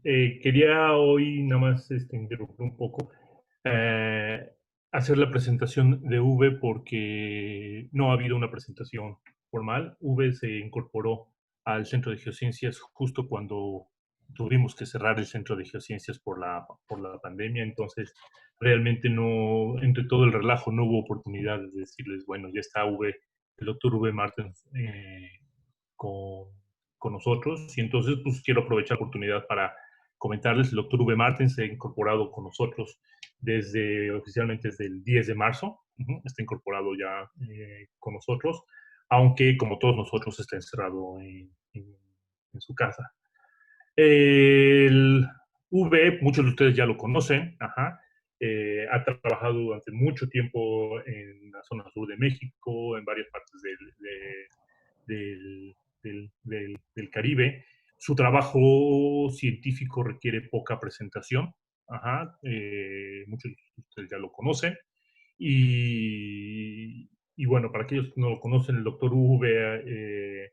Quería hoy nada más interrumpir un poco, eh, hacer la presentación de V porque no ha habido una presentación formal. V se incorporó al Centro de Geociencias justo cuando tuvimos que cerrar el Centro de Geociencias por la pandemia, entonces realmente no, entre todo el relajo, no hubo oportunidad de decirles, bueno, ya está V, el doctor V. Martens con, con nosotros. Y entonces, pues quiero aprovechar la oportunidad para comentarles, el doctor V. Martens se ha incorporado con nosotros oficialmente desde el 10 de marzo. Está incorporado ya con nosotros, aunque como todos nosotros está encerrado en su casa. El V, muchos de ustedes ya lo conocen, ha trabajado durante mucho tiempo en la zona sur de México, en varias partes del, del Caribe. Su trabajo científico requiere poca presentación. Muchos de ustedes ya lo conocen. Y bueno, para aquellos que no lo conocen, el doctor V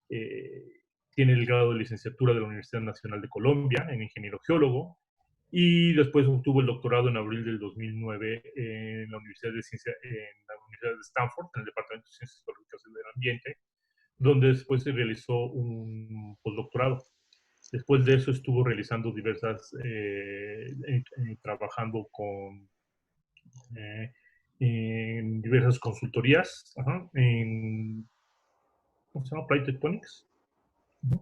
eh, tiene el grado de licenciatura de la Universidad Nacional de Colombia en ingeniero geólogo y después obtuvo el doctorado en abril del 2009 en la Universidad de Stanford, en el Departamento de Ciencias Biológicas y del Ambiente, donde después se realizó un postdoctorado. Después de eso estuvo realizando trabajando eh, en diversas consultorías, ¿cómo se llama? Plate Tectonics.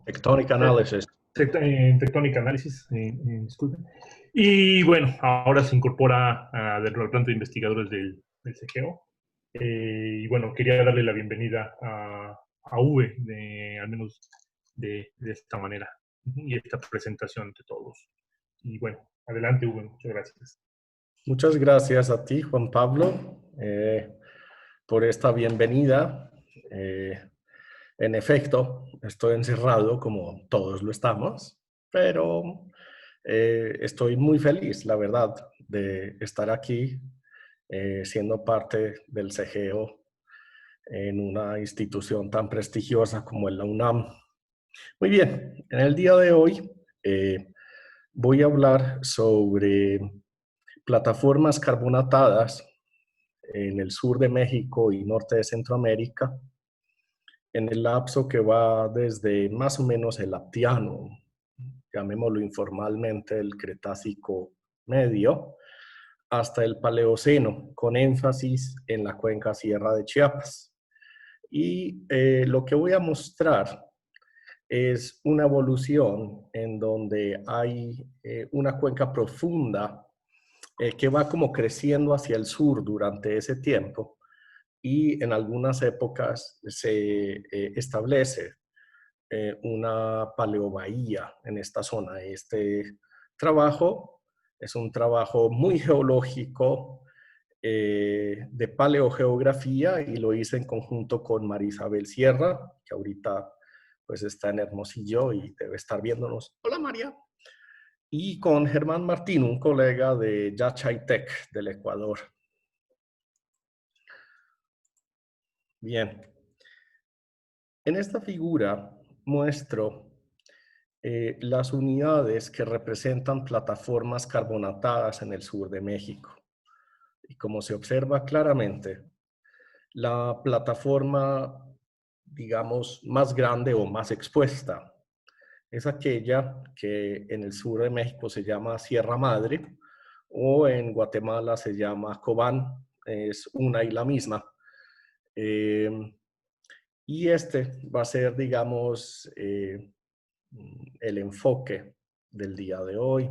Tectonic Analysis. En Tectonic Analysis, disculpen. Y bueno, ahora se incorpora del planta de investigadores del CGO. Y bueno, quería darle la bienvenida a V, al menos de esta manera, y esta presentación ante todos. Y bueno, adelante V, muchas gracias. Muchas gracias a ti, Juan Pablo, por esta bienvenida. En efecto, estoy encerrado como todos lo estamos, pero estoy muy feliz, la verdad, de estar aquí siendo parte del CGO en una institución tan prestigiosa como la UNAM. Muy bien, en el día de hoy voy a hablar sobre plataformas carbonatadas en el sur de México y norte de Centroamérica, en el lapso que va desde más o menos el Aptiano, llamémoslo informalmente el Cretácico medio, hasta el Paleoceno, con énfasis en la cuenca Sierra de Chiapas. Y lo que voy a mostrar es una evolución en donde hay una cuenca profunda que va como creciendo hacia el sur durante ese tiempo y en algunas épocas se establece una paleobahía en esta zona. Este trabajo es un trabajo muy geológico de paleogeografía y lo hice en conjunto con María Isabel Sierra, que ahorita pues está en Hermosillo y debe estar viéndonos. Hola María. Y con Germán Martín, un colega de Yachaytec del Ecuador. Bien, en esta figura muestro las unidades que representan plataformas carbonatadas en el sur de México. Y como se observa claramente, la plataforma, digamos, más grande o más expuesta es aquella que en el sur de México se llama Sierra Madre o en Guatemala se llama Cobán, es una y la misma. Y este va a ser, digamos, el enfoque del día de hoy.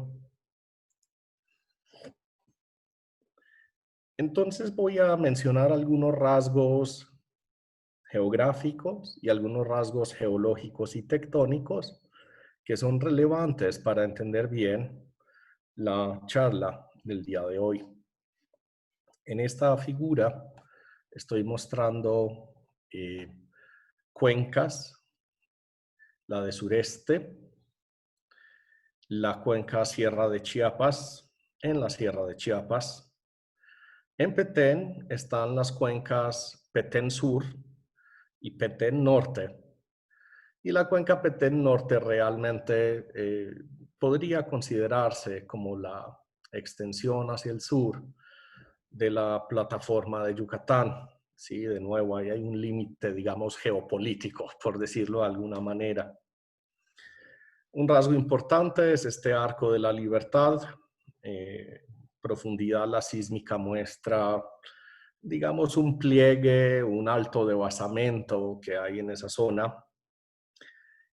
Entonces voy a mencionar algunos rasgos geográficos y algunos rasgos geológicos y tectónicos que son relevantes para entender bien la charla del día de hoy. En esta figura estoy mostrando cuencas, la de sureste, la cuenca Sierra de Chiapas, en la Sierra de Chiapas. En Petén están las cuencas Petén Sur y Petén Norte. Y la cuenca Petén Norte realmente podría considerarse como la extensión hacia el sur de la plataforma de Yucatán. Sí, de nuevo, ahí hay un límite, digamos, geopolítico, por decirlo de alguna manera. Un rasgo importante es este arco de la libertad. Profundidad la sísmica muestra, digamos, un pliegue, un alto de basamento que hay en esa zona.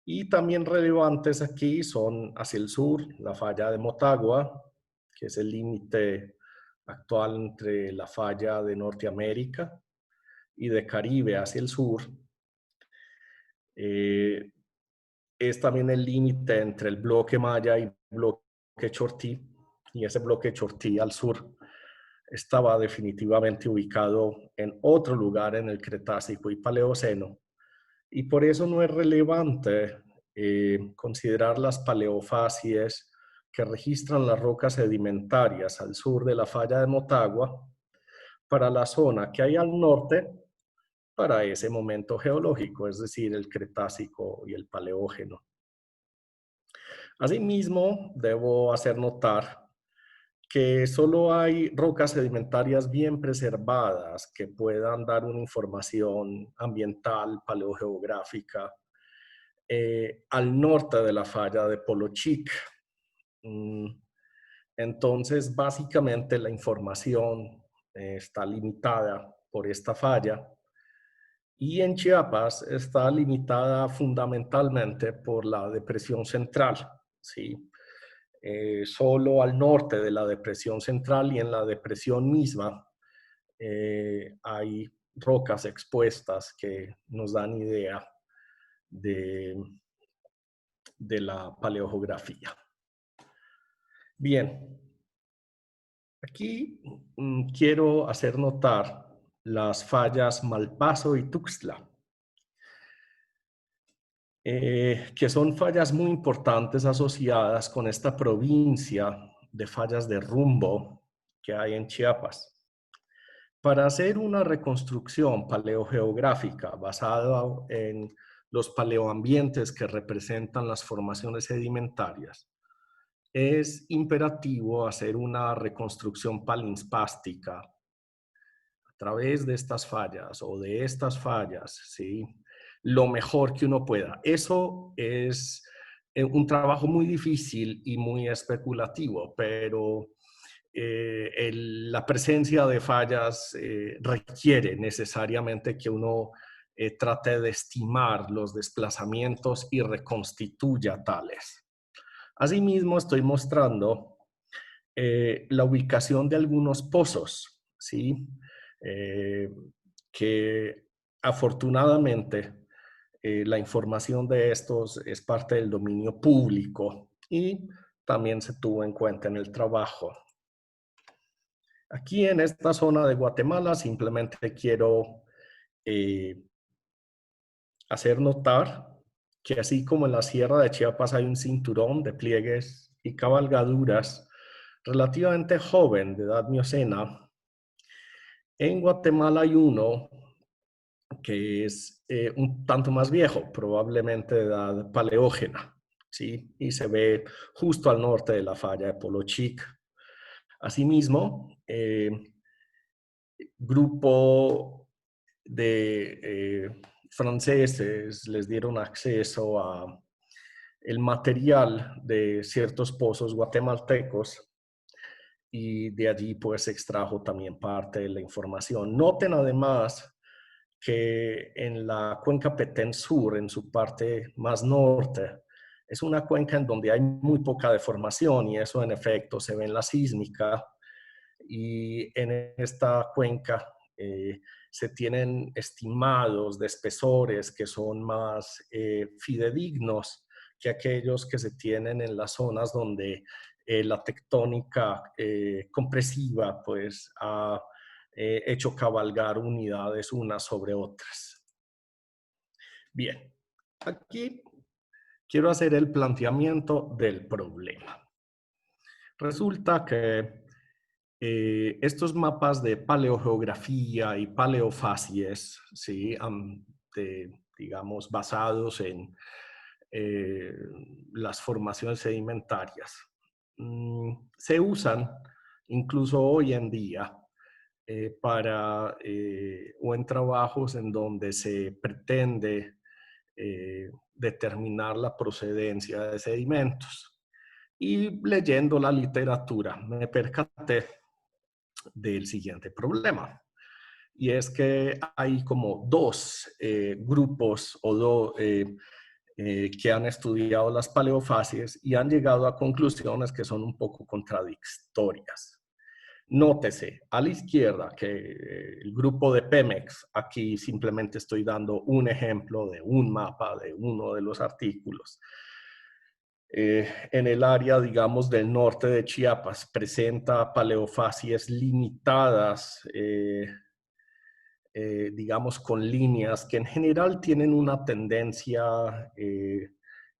Y también relevantes aquí son hacia el sur, la falla de Motagua, que es el límite actual entre la falla de Norteamérica y de Caribe hacia el sur. Es también el límite entre el bloque Maya y el bloque Chortí, y ese bloque Chortí al sur estaba definitivamente ubicado en otro lugar en el Cretácico y Paleoceno, y por eso no es relevante considerar las paleofacies que registran las rocas sedimentarias al sur de la falla de Motagua para la zona que hay al norte para ese momento geológico, es decir, el Cretácico y el Paleógeno. Asimismo, debo hacer notar que solo hay rocas sedimentarias bien preservadas que puedan dar una información ambiental, paleogeográfica, al norte de la falla de Polochic. Entonces, básicamente la información está limitada por esta falla, y en Chiapas está limitada fundamentalmente por la depresión central, ¿sí? Solo al norte de la depresión central y en la depresión misma hay rocas expuestas que nos dan idea de la paleogeografía. Bien, aquí quiero hacer notar las fallas Malpaso y Tuxtla, que son fallas muy importantes asociadas con esta provincia de fallas de rumbo que hay en Chiapas. Para hacer una reconstrucción paleogeográfica basada en los paleoambientes que representan las formaciones sedimentarias, es imperativo hacer una reconstrucción palinspástica a través de estas fallas o de estas fallas, ¿sí? Lo mejor que uno pueda. Eso es un trabajo muy difícil y muy especulativo, pero la presencia de fallas requiere necesariamente que uno trate de estimar los desplazamientos y reconstituya tales. Asimismo, estoy mostrando la ubicación de algunos pozos, ¿sí? Que afortunadamente la información de estos es parte del dominio público y también se tuvo en cuenta en el trabajo. Aquí en esta zona de Guatemala simplemente quiero hacer notar que así como en la Sierra de Chiapas hay un cinturón de pliegues y cabalgaduras relativamente joven, de edad miocena, en Guatemala hay uno que es un tanto más viejo, probablemente de edad paleógena, ¿sí? Y se ve justo al norte de la falla de Polochic. Asimismo, grupo de franceses les dieron acceso a el material de ciertos pozos guatemaltecos y de allí pues se extrajo también parte de la información. Noten además que en la cuenca Petén Sur, en su parte más norte, es una cuenca en donde hay muy poca deformación y eso en efecto se ve en la sísmica, y en esta cuenca se tienen estimados de espesores que son más fidedignos que aquellos que se tienen en las zonas donde la tectónica compresiva pues ha hecho cabalgar unidades unas sobre otras. Bien, aquí quiero hacer el planteamiento del problema. Resulta que estos mapas de paleogeografía y paleofacies, ¿sí? Digamos, basados en las formaciones sedimentarias. Se usan incluso hoy en día o en trabajos en donde se pretende determinar la procedencia de sedimentos. Y leyendo la literatura me percaté del siguiente problema. Y es que hay como dos grupos que han estudiado las paleofacies y han llegado a conclusiones que son un poco contradictorias. Nótese a la izquierda que el grupo de Pemex, aquí simplemente estoy dando un ejemplo de un mapa de uno de los artículos, en el área, digamos, del norte de Chiapas, presenta paleofacies limitadas, digamos, con líneas que en general tienen una tendencia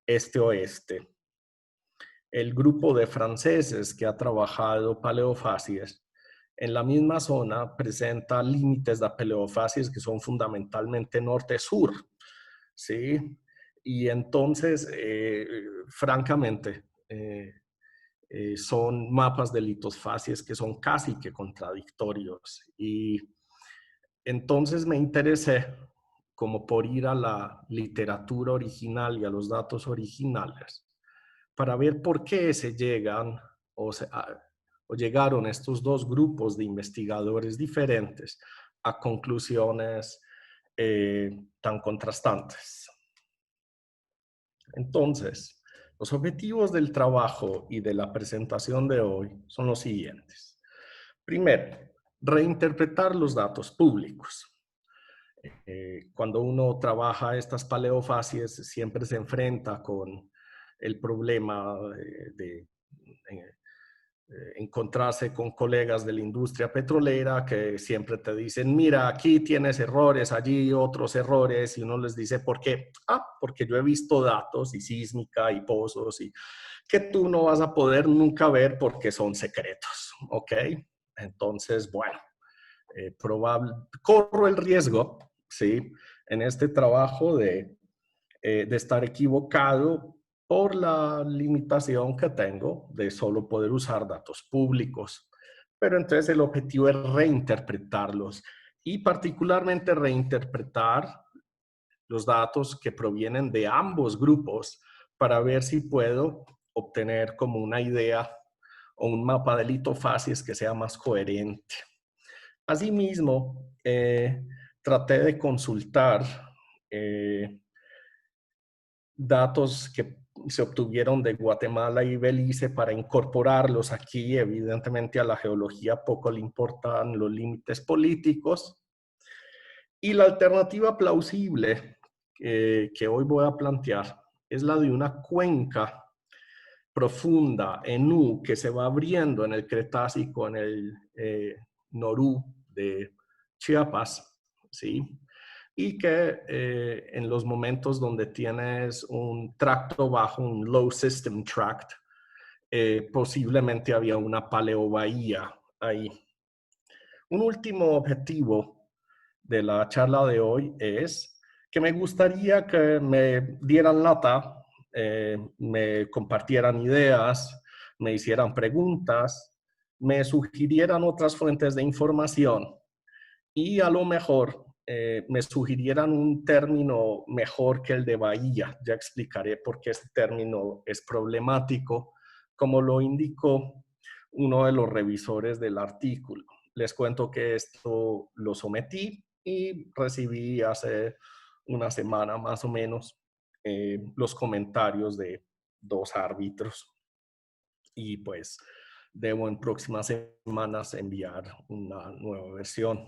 este-oeste. El grupo de franceses que ha trabajado paleofacies en la misma zona presenta límites de paleofacies que son fundamentalmente norte-sur, ¿sí? Y entonces, francamente, son mapas de litosfacies que son casi que contradictorios. Y entonces me interesé como por ir a la literatura original y a los datos originales para ver por qué se llegan o llegaron estos dos grupos de investigadores diferentes a conclusiones tan contrastantes. Entonces, los objetivos del trabajo y de la presentación de hoy son los siguientes. Primero, reinterpretar los datos públicos. Cuando uno trabaja estas paleofacies, siempre se enfrenta con el problema de encontrarse con colegas de la industria petrolera que siempre te dicen, mira, aquí tienes errores, allí otros errores, y uno les dice, ¿por qué? Porque yo he visto datos y sísmica y pozos y que tú no vas a poder nunca ver porque son secretos, ¿ok? Entonces, bueno, corro el riesgo, ¿sí? En este trabajo de estar equivocado por la limitación que tengo de solo poder usar datos públicos. Pero entonces el objetivo es reinterpretarlos y particularmente reinterpretar los datos que provienen de ambos grupos para ver si puedo obtener como una idea o un mapa de litofacies que sea más coherente. Asimismo, traté de consultar datos que se obtuvieron de Guatemala y Belice para incorporarlos aquí. Evidentemente a la geología poco le importan los límites políticos. Y la alternativa plausible que hoy voy a plantear es la de una cuenca profunda en U que se va abriendo en el Cretácico, en el Norú de Chiapas, ¿sí? Y que en los momentos donde tienes un tracto bajo, un low system tract, posiblemente había una paleobahía ahí. Un último objetivo de la charla de hoy es que me gustaría que me dieran lata, me compartieran ideas, me hicieran preguntas, me sugirieran otras fuentes de información y a lo mejor me sugirieran un término mejor que el de bahía. Ya explicaré por qué este término es problemático, como lo indicó uno de los revisores del artículo. Les cuento que esto lo sometí y recibí hace una semana más o menos los comentarios de dos árbitros y pues debo en próximas semanas enviar una nueva versión.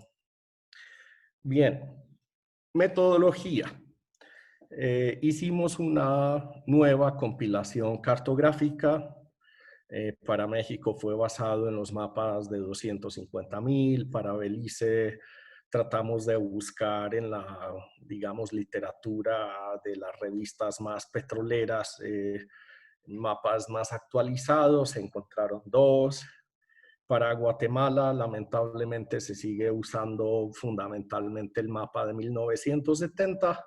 Bien, metodología. Hicimos una nueva compilación cartográfica. Para México fue basado en los mapas de 250,000. Para Belice tratamos de buscar en la, digamos, literatura de las revistas más petroleras, mapas más actualizados. Se encontraron dos. Para Guatemala, lamentablemente, se sigue usando fundamentalmente el mapa de 1970,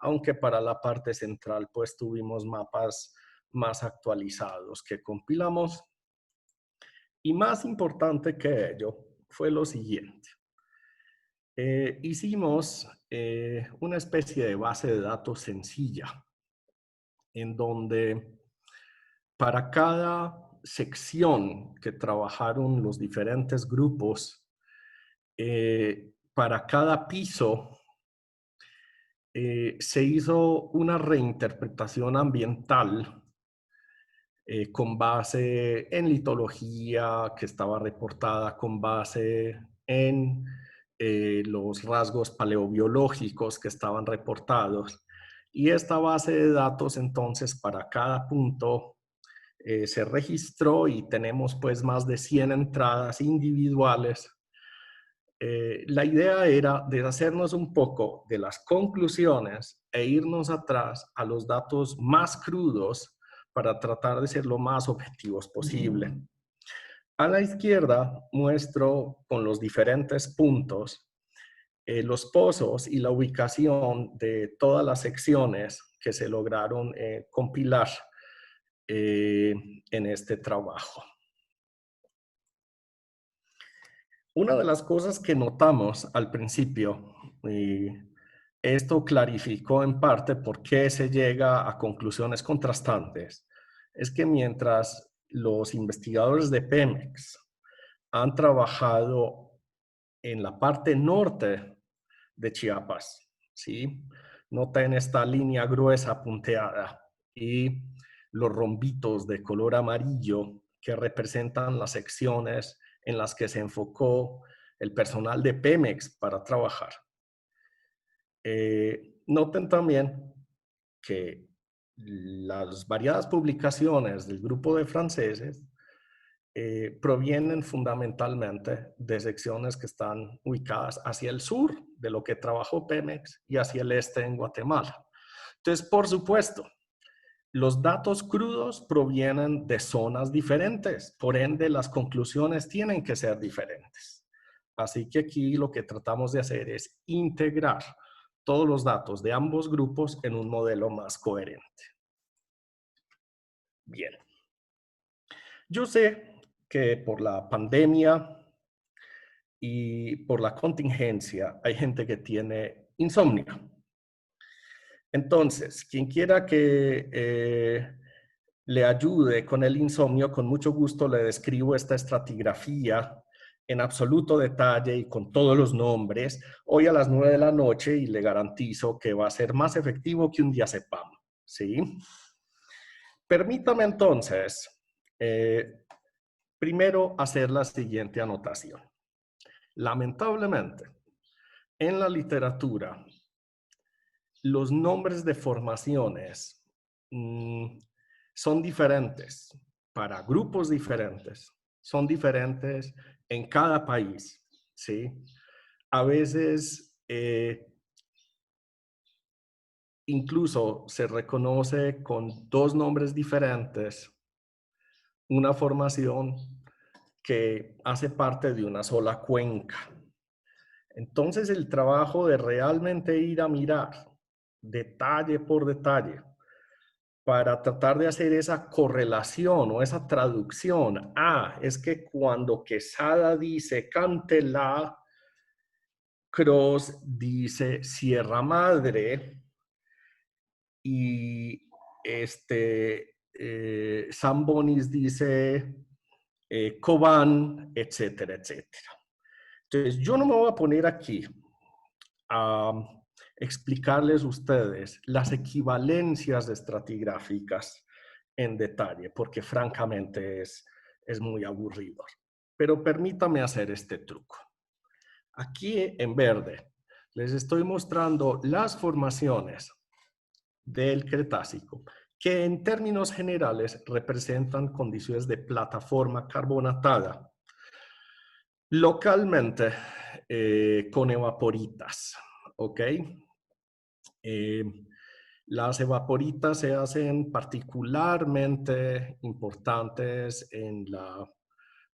aunque para la parte central pues tuvimos mapas más actualizados que compilamos. Y más importante que ello fue lo siguiente. Hicimos una especie de base de datos sencilla, en donde para cada sección que trabajaron los diferentes grupos, para cada piso, se hizo una reinterpretación ambiental con base en litología que estaba reportada, con base en los rasgos paleobiológicos que estaban reportados. Y esta base de datos entonces para cada punto se registró y tenemos pues más de 100 entradas individuales. La idea era deshacernos un poco de las conclusiones e irnos atrás a los datos más crudos para tratar de ser lo más objetivos posible. A la izquierda muestro con los diferentes puntos los pozos y la ubicación de todas las secciones que se lograron compilar en este trabajo. Una de las cosas que notamos al principio, y esto clarificó en parte por qué se llega a conclusiones contrastantes, es que mientras los investigadores de Pemex han trabajado en la parte norte de Chiapas, ¿sí? Noten esta línea gruesa punteada y los rombitos de color amarillo que representan las secciones en las que se enfocó el personal de Pemex para trabajar. Noten también que las variadas publicaciones del grupo de franceses provienen fundamentalmente de secciones que están ubicadas hacia el sur de lo que trabajó Pemex y hacia el este en Guatemala. Entonces, por supuesto, los datos crudos provienen de zonas diferentes, por ende las conclusiones tienen que ser diferentes. Así que aquí lo que tratamos de hacer es integrar todos los datos de ambos grupos en un modelo más coherente. Bien. Yo sé que por la pandemia y por la contingencia hay gente que tiene insomnio. Entonces, quien quiera que le ayude con el insomnio, con mucho gusto le describo esta estratigrafía en absoluto detalle y con todos los nombres hoy a las 9 de la noche y le garantizo que va a ser más efectivo que un diazepam, ¿sí? Permítame entonces primero hacer la siguiente anotación. Lamentablemente, en la literatura, los nombres de formaciones son diferentes para grupos diferentes, son diferentes en cada país, ¿sí? A veces incluso se reconoce con dos nombres diferentes una formación que hace parte de una sola cuenca. Entonces el trabajo de realmente ir a mirar detalle por detalle para tratar de hacer esa correlación o esa traducción. Es que cuando Quesada dice Cantela, Cross dice Sierra Madre y Sambonis dice Cobán, etcétera, etcétera. Entonces, yo no me voy a poner aquí a explicarles a ustedes las equivalencias estratigráficas en detalle, porque francamente es muy aburrido. Pero permítame hacer este truco. Aquí en verde les estoy mostrando las formaciones del Cretácico, que en términos generales representan condiciones de plataforma carbonatada, localmente con evaporitas, ¿ok? Las evaporitas se hacen particularmente importantes en la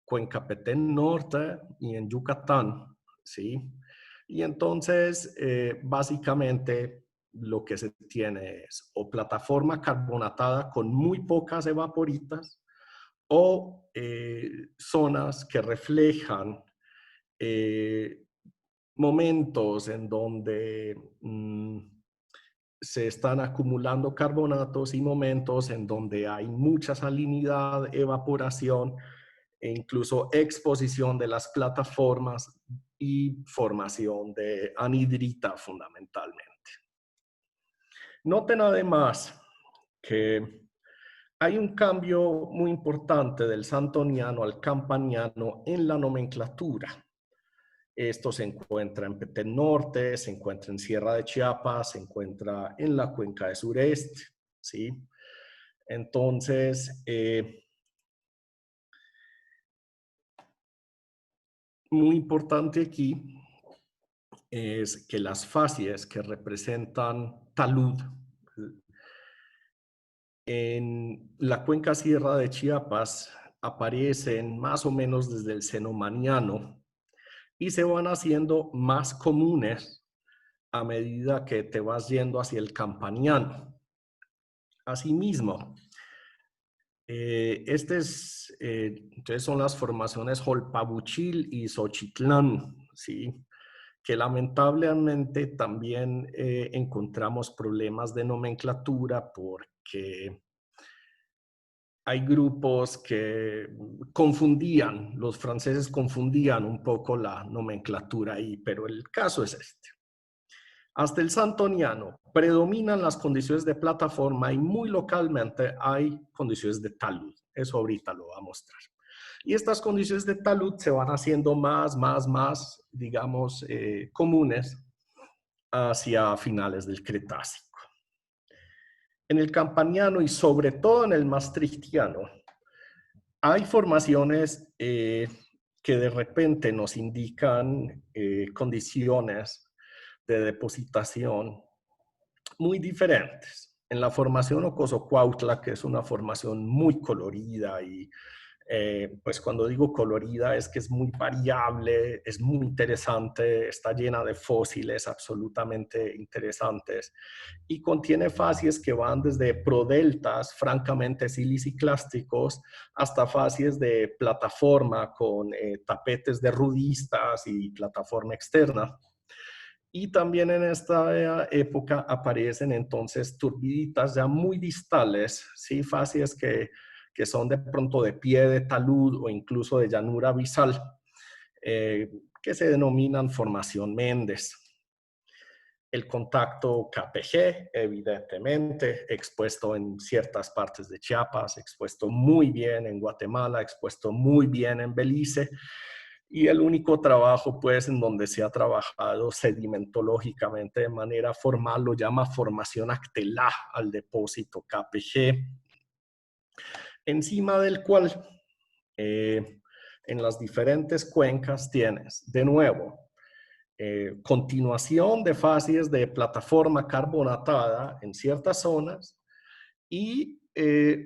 Cuenca Petén Norte y en Yucatán, ¿sí? Y entonces, básicamente, lo que se tiene es o plataforma carbonatada con muy pocas evaporitas o zonas que reflejan momentos en donde se están acumulando carbonatos y momentos en donde hay mucha salinidad, evaporación e incluso exposición de las plataformas y formación de anhidrita fundamentalmente. Noten además que hay un cambio muy importante del santoniano al campaniano en la nomenclatura. Esto se encuentra en Petén Norte, se encuentra en Sierra de Chiapas, se encuentra en la cuenca de Sureste, ¿sí? Entonces, muy importante aquí es que las facies que representan talud en la cuenca Sierra de Chiapas aparecen más o menos desde el Cenomaniano y se van haciendo más comunes a medida que te vas yendo hacia el Campaniano. Asimismo, entonces son las formaciones Jolpabuchil y Xochitlán, ¿sí? Que lamentablemente también encontramos problemas de nomenclatura porque hay grupos que confundían, los franceses confundían un poco la nomenclatura ahí, pero el caso es este. Hasta el santoniano predominan las condiciones de plataforma y muy localmente hay condiciones de talud. Eso ahorita lo va a mostrar. Y estas condiciones de talud se van haciendo más, digamos, comunes hacia finales del Cretácico. En el campaniano y sobre todo en el maastrichtiano, hay formaciones que de repente nos indican condiciones de depositación muy diferentes. En la formación Ocosocuautla, que es una formación muy colorida y pues cuando digo colorida es que es muy variable, es muy interesante, está llena de fósiles absolutamente interesantes y contiene facies que van desde prodeltas francamente siliciclásticos hasta facies de plataforma con tapetes de rudistas y plataforma externa. Y también en esta época aparecen entonces turbiditas ya muy distales, ¿sí? Facies que son de pronto de pie de talud o incluso de llanura abisal, que se denominan formación Méndez. El contacto KPG, evidentemente, expuesto en ciertas partes de Chiapas, expuesto muy bien en Guatemala, expuesto muy bien en Belice, y el único trabajo, pues, en donde se ha trabajado sedimentológicamente de manera formal lo llama formación Actelá al depósito KPG, encima del cual en las diferentes cuencas tienes, de nuevo, continuación de fases de plataforma carbonatada en ciertas zonas y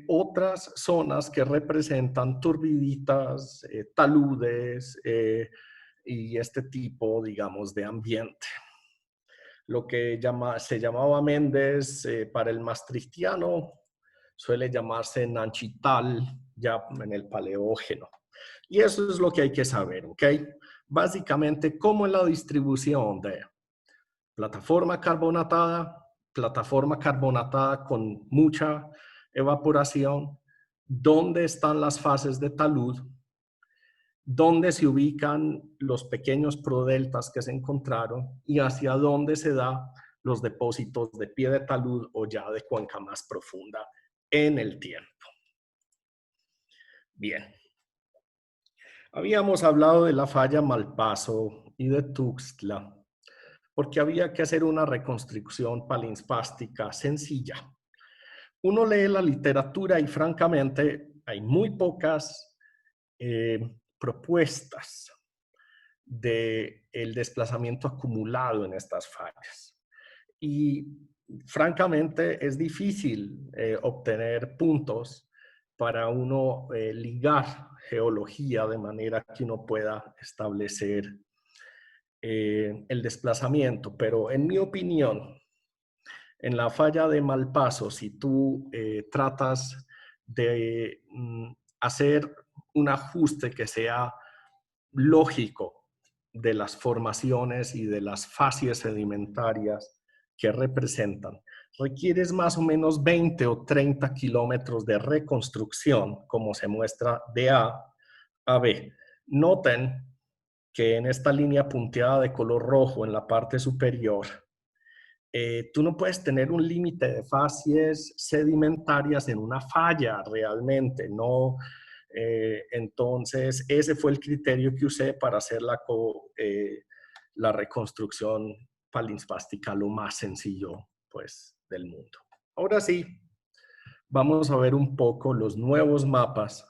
otras zonas que representan turbiditas, taludes y este tipo, digamos, de ambiente. Lo que se llamaba Méndez para el maastrichtiano suele llamarse Nanchital ya en el Paleógeno. Y eso es lo que hay que saber, ¿ok? Básicamente, cómo es la distribución de plataforma carbonatada con mucha evaporación, dónde están las fases de talud, dónde se ubican los pequeños prodeltas que se encontraron y hacia dónde se da los depósitos de pie de talud o ya de cuenca más profunda en el tiempo. Bien. Habíamos hablado de la falla Malpaso y de Tuxtla, porque había que hacer una reconstrucción palinspástica sencilla. Uno lee la literatura y francamente hay muy pocas propuestas del desplazamiento acumulado en estas fallas. Y francamente es difícil obtener puntos para uno ligar geología de manera que uno pueda establecer el desplazamiento. Pero en mi opinión, En la falla de Malpaso, si tú tratas de hacer un ajuste que sea lógico de las formaciones y de las facies sedimentarias que representan, requieres más o menos 20 o 30 kilómetros de reconstrucción, como se muestra de A B. Noten que en esta línea punteada de color rojo en la parte superior, tú no puedes tener un límite de facies sedimentarias en una falla realmente, no. Entonces, ese fue el criterio que usé para hacer la reconstrucción palinspástica lo más sencillo, pues, del mundo. Ahora sí, vamos a ver un poco los nuevos mapas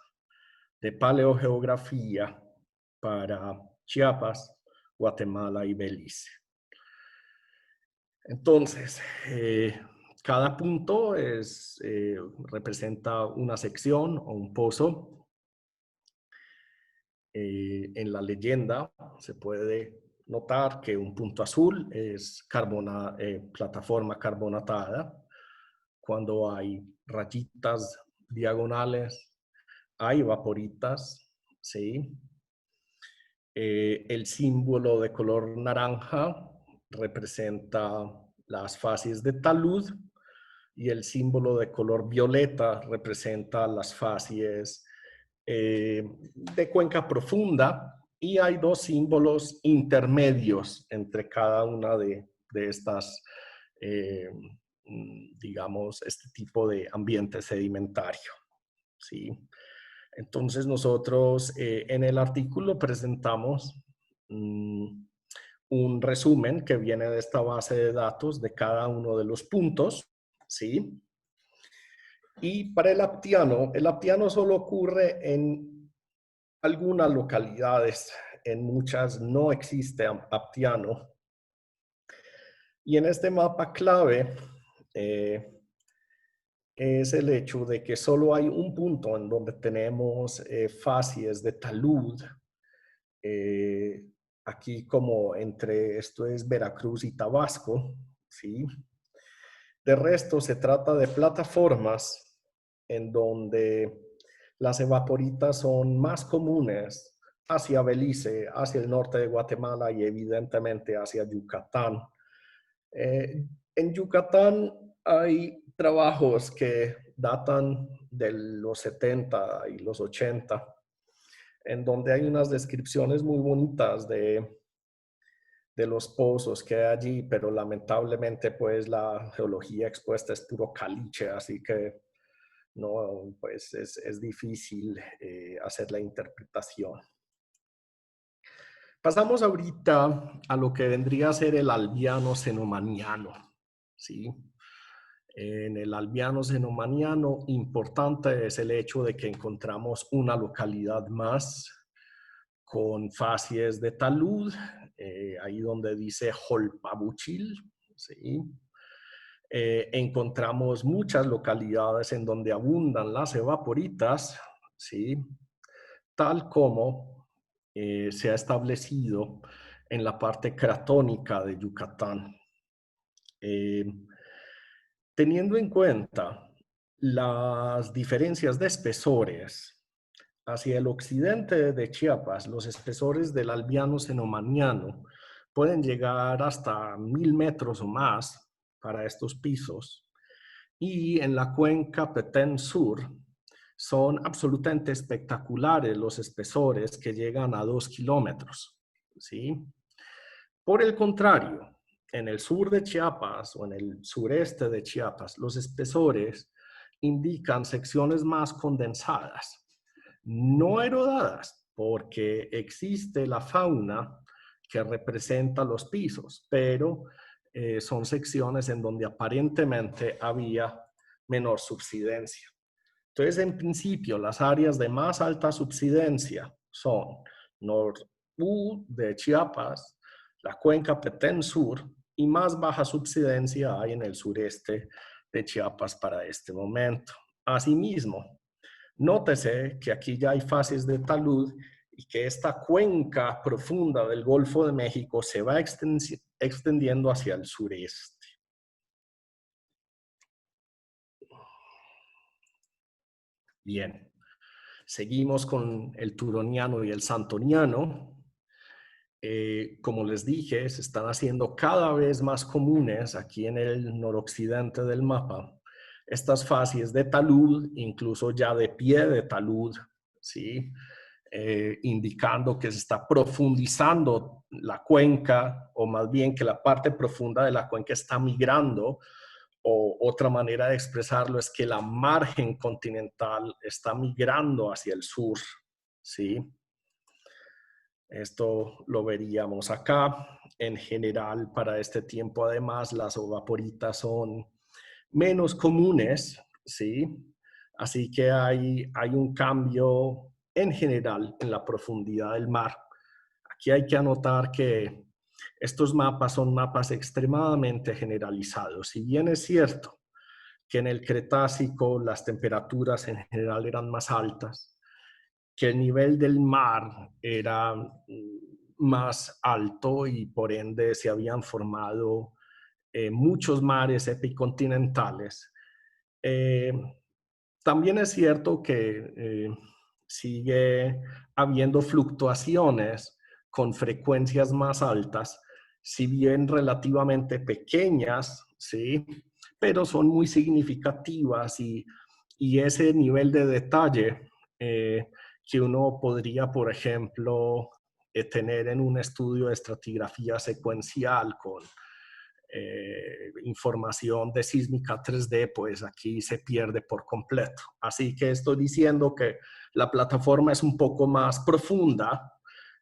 de paleogeografía para Chiapas, Guatemala y Belice. Entonces, cada punto representa una sección o un pozo. En la leyenda se puede notar que un punto azul es plataforma carbonatada. Cuando hay rayitas diagonales, hay vaporitas, ¿sí? El símbolo de color naranja representa las fases de talud y el símbolo de color violeta representa las fases de cuenca profunda, y hay dos símbolos intermedios entre cada una de estas, digamos, este tipo de ambiente sedimentario, ¿sí? Entonces nosotros en el artículo presentamos un resumen que viene de esta base de datos de cada uno de los puntos, ¿sí? Y para el aptiano solo ocurre en algunas localidades, en muchas no existe aptiano. Y en este mapa clave es el hecho de que solo hay un punto en donde tenemos facies de talud, aquí como entre, esto es Veracruz y Tabasco, ¿sí? De resto se trata de plataformas en donde las evaporitas son más comunes hacia Belice, hacia el norte de Guatemala y evidentemente hacia Yucatán. En Yucatán hay trabajos que datan de los 70 y los 80, en donde hay unas descripciones muy bonitas de los pozos que hay allí, pero lamentablemente pues la geología expuesta es puro caliche, así que no, pues es difícil hacer la interpretación. Pasamos ahorita a lo que vendría a ser el albiano cenomaniano, ¿sí? En el albiano cenomaniano, importante es el hecho de que encontramos una localidad más con facies de talud, ahí donde dice Jolpabuchil, ¿sí? Encontramos muchas localidades en donde abundan las evaporitas, ¿sí? Tal como se ha establecido en la parte cratónica de Yucatán. Teniendo en cuenta las diferencias de espesores, hacia el occidente de Chiapas, los espesores del albiano cenomaniano pueden llegar hasta 1000 metros o más para estos pisos, y en la cuenca Petén Sur son absolutamente espectaculares los espesores que llegan a 2 kilómetros, ¿sí? Por el contrario, en el sur de Chiapas o en el sureste de Chiapas, los espesores indican secciones más condensadas, no erodadas, porque existe la fauna que representa los pisos, pero son secciones en donde aparentemente había menor subsidencia. Entonces, en principio, las áreas de más alta subsidencia son Nor-U de Chiapas, la cuenca Petén Sur, y más baja subsidencia hay en el sureste de Chiapas para este momento. Asimismo, nótese que aquí ya hay fases de talud y que esta cuenca profunda del Golfo de México se va extendiendo hacia el sureste. Bien, seguimos con el turoniano y el santoniano. Como les dije, se están haciendo cada vez más comunes aquí en el noroccidente del mapa estas facies de talud, incluso ya de pie de talud, ¿sí? Indicando que se está profundizando la cuenca, o más bien que la parte profunda de la cuenca está migrando, o otra manera de expresarlo es que la margen continental está migrando hacia el sur, ¿sí? Esto lo veríamos acá. En general, para este tiempo, además, las ovaporitas son menos comunes, ¿sí? Así que hay un cambio en general en la profundidad del mar. Aquí hay que anotar que estos mapas son mapas extremadamente generalizados. Si bien es cierto que en el Cretácico las temperaturas en general eran más altas, que el nivel del mar era más alto y por ende se habían formado muchos mares epicontinentales. Eh, También es cierto que sigue habiendo fluctuaciones con frecuencias más altas, si bien relativamente pequeñas, ¿sí? Pero son muy significativas y ese nivel de detalle que uno podría, por ejemplo, tener en un estudio de estratigrafía secuencial con información de sísmica 3D, pues aquí se pierde por completo. Así que estoy diciendo que la plataforma es un poco más profunda,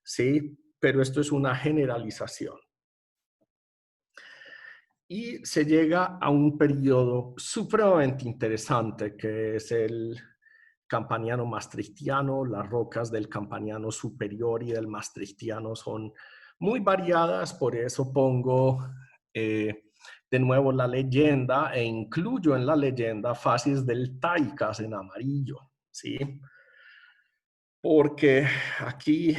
¿sí? Pero esto es una generalización. Y se llega a un periodo supremamente interesante que es el Campaniano Maastrichtiano. Las rocas del Campaniano superior y del Maastrichtiano son muy variadas, por eso pongo de nuevo la leyenda e incluyo en la leyenda facies deltaicas en amarillo, ¿sí? Porque aquí,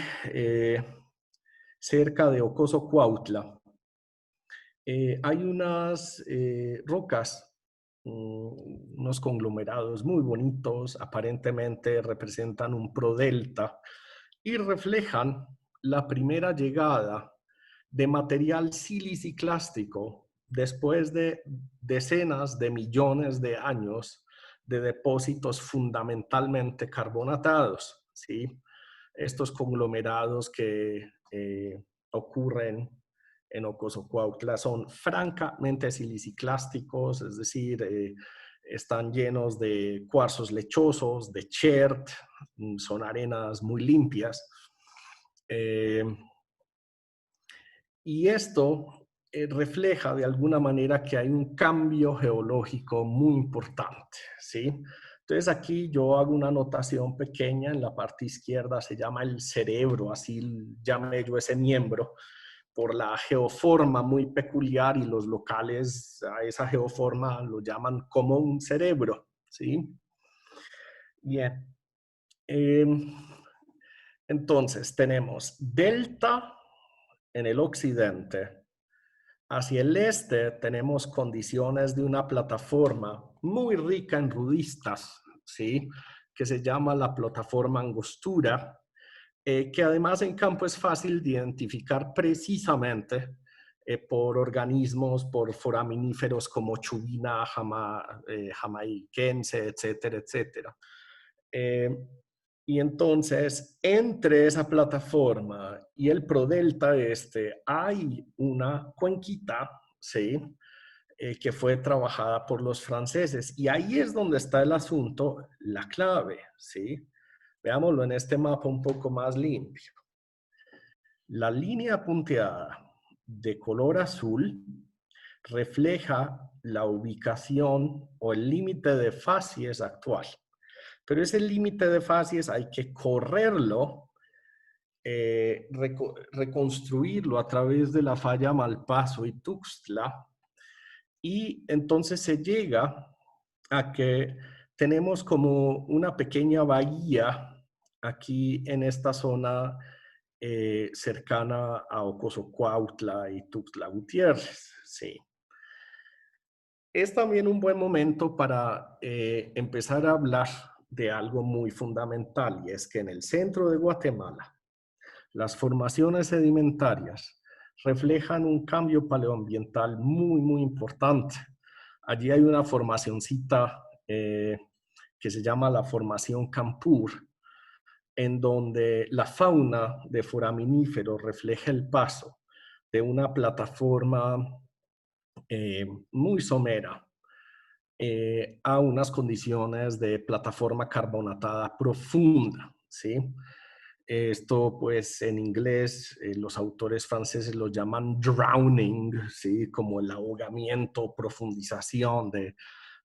cerca de Ocoso Cuautla, hay unas rocas, unos conglomerados muy bonitos, aparentemente representan un prodelta y reflejan la primera llegada de material siliciclástico después de decenas de millones de años de depósitos fundamentalmente carbonatados, ¿sí? Estos conglomerados que ocurren en Ocosocuautla son francamente siliciclásticos, es decir, están llenos de cuarzos lechosos, de chert, son arenas muy limpias. Y esto refleja de alguna manera que hay un cambio geológico muy importante, ¿sí? Entonces aquí yo hago una anotación pequeña en la parte izquierda, se llama el cerebro, así llamé yo ese miembro, por la geoforma muy peculiar y los locales a esa geoforma lo llaman como un cerebro, ¿sí? Bien. Entonces tenemos delta en el occidente. Hacia el este tenemos condiciones de una plataforma muy rica en rudistas, ¿sí? Que se llama la plataforma Angostura, que además en campo es fácil de identificar precisamente por organismos, por foraminíferos como chubina, jamaiquense, etcétera, etcétera. Y entonces, entre esa plataforma y el Prodelta este, hay una cuenquita, ¿sí? Que fue trabajada por los franceses. Y ahí es donde está el asunto, la clave, ¿sí? Veámoslo en este mapa un poco más limpio. La línea punteada de color azul refleja la ubicación o el límite de facies actual. Pero ese límite de facies hay que correrlo, reconstruirlo a través de la falla Malpaso y Tuxtla, y entonces se llega a que tenemos como una pequeña bahía aquí en esta zona cercana a Ocosocuautla y Tuxtla Gutiérrez. Sí. Es también un buen momento para empezar a hablar de algo muy fundamental, y es que en el centro de Guatemala, las formaciones sedimentarias reflejan un cambio paleoambiental muy, muy importante. Allí hay una formacioncita que se llama la formación Campur, en donde la fauna de foraminíferos refleja el paso de una plataforma muy somera a unas condiciones de plataforma carbonatada profunda, ¿sí? Esto, pues, en inglés, los autores franceses lo llaman drowning, ¿sí? Como el ahogamiento, profundización de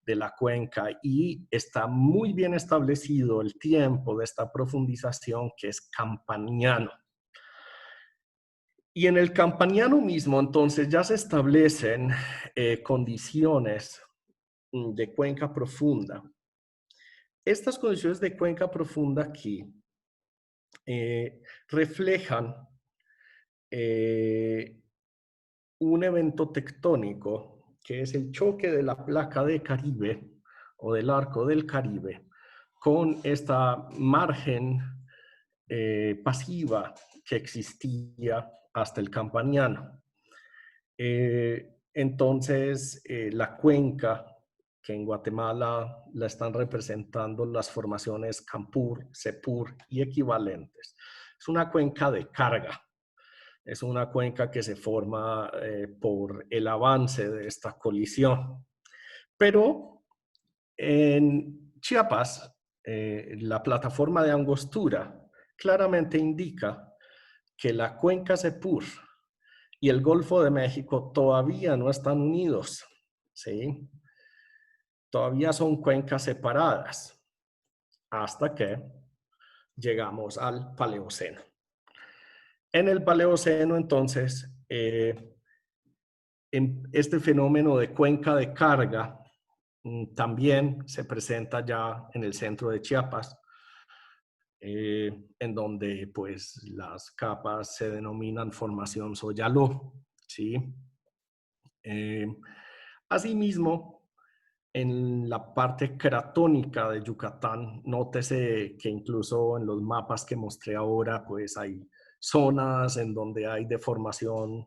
la cuenca, y está muy bien establecido el tiempo de esta profundización, que es campaniano. Y en el campaniano mismo, entonces, ya se establecen condiciones de cuenca profunda. Estas condiciones de cuenca profunda aquí reflejan un evento tectónico que es el choque de la placa de Caribe o del arco del Caribe con esta margen pasiva que existía hasta el Campaniano. Entonces, la cuenca, que en Guatemala la están representando las formaciones Campur, Sepur y equivalentes, es una cuenca de carga. Es una cuenca que se forma por el avance de esta colisión. Pero en Chiapas, la plataforma de Angostura claramente indica que la cuenca Sepur y el Golfo de México todavía no están unidos, ¿sí? Todavía son cuencas separadas hasta que llegamos al Paleoceno. En el Paleoceno, entonces, este fenómeno de cuenca de carga también se presenta ya en el centro de Chiapas, en donde pues las capas se denominan formación Soyaló, ¿sí? Asimismo, en la parte cratónica de Yucatán, nótese que incluso en los mapas que mostré ahora, pues hay zonas en donde hay deformación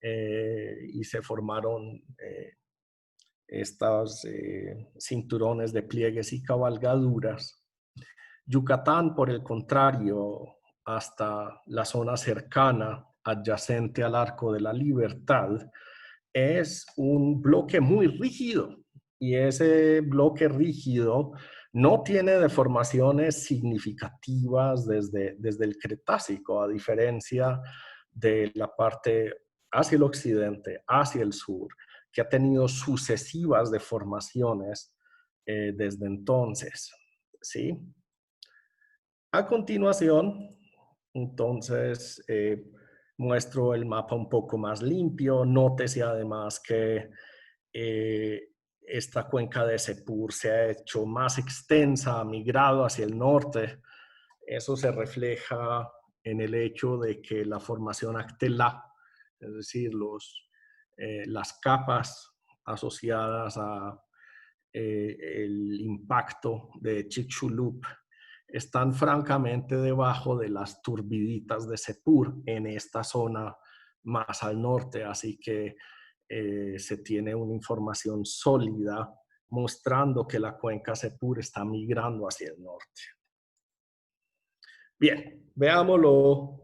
y se formaron estos cinturones de pliegues y cabalgaduras. Yucatán, por el contrario, hasta la zona cercana, adyacente al Arco de la Libertad, es un bloque muy rígido, y ese bloque rígido no tiene deformaciones significativas desde el Cretácico, a diferencia de la parte hacia el occidente, hacia el sur, que ha tenido sucesivas deformaciones desde entonces, ¿sí? A continuación, entonces, muestro el mapa un poco más limpio. Nótese además que esta cuenca de Sepur se ha hecho más extensa, ha migrado hacia el norte. Eso se refleja en el hecho de que la formación Actelá, es decir, las capas asociadas a el impacto de Chicxulub, están francamente debajo de las turbiditas de Sepur en esta zona más al norte, así que se tiene una información sólida mostrando que la cuenca Sepur está migrando hacia el norte. Bien, veámoslo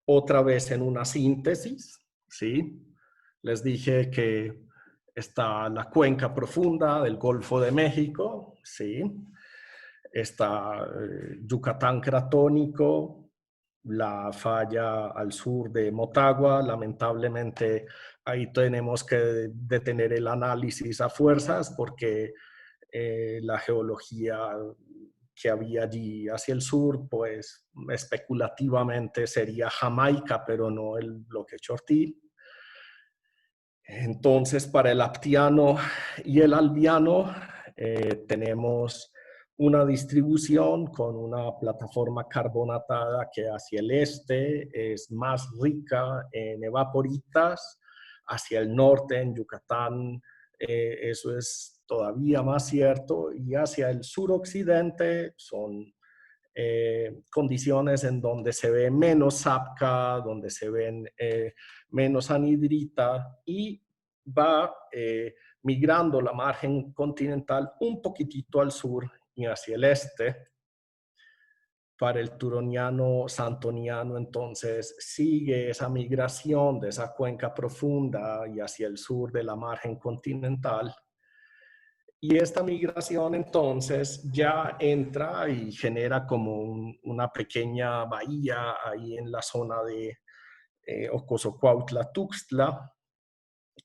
otra vez en una síntesis, ¿sí? Les dije que está la cuenca profunda del Golfo de México, ¿sí? Está Yucatán cratónico, la falla al sur de Motagua. Lamentablemente ahí tenemos que detener el análisis a fuerzas porque la geología que había allí hacia el sur, pues especulativamente sería Jamaica, pero no el bloque Chortí. Entonces, para el aptiano y el albiano tenemos una distribución con una plataforma carbonatada que hacia el este es más rica en evaporitas, hacia el norte, en Yucatán, eso es todavía más cierto, y hacia el suroccidente son condiciones en donde se ve menos sapca, donde se ven menos anhidrita, y va migrando la margen continental un poquitito al sur y hacia el este. Para el turoniano santoniano, entonces, sigue esa migración de esa cuenca profunda y hacia el sur de la margen continental. Y esta migración entonces ya entra y genera como una pequeña bahía ahí en la zona de Ocosocuautla, Tuxtla,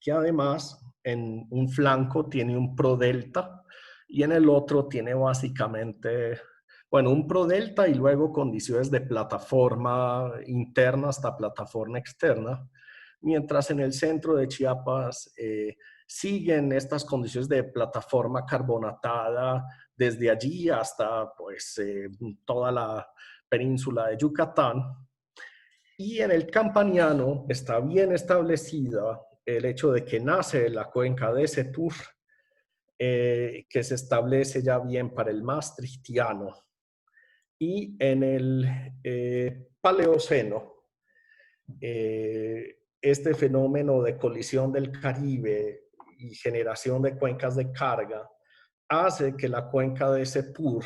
que además en un flanco tiene un prodelta y en el otro tiene básicamente, bueno, un prodelta y luego condiciones de plataforma interna hasta plataforma externa, mientras en el centro de Chiapas siguen estas condiciones de plataforma carbonatada desde allí hasta pues toda la península de Yucatán. Y en el Campaniano está bien establecida el hecho de que nace la cuenca de Setur, que se establece ya bien para el Maastrichtiano. Y en el Paleoceno, este fenómeno de colisión del Caribe y generación de cuencas de carga hace que la cuenca de Setur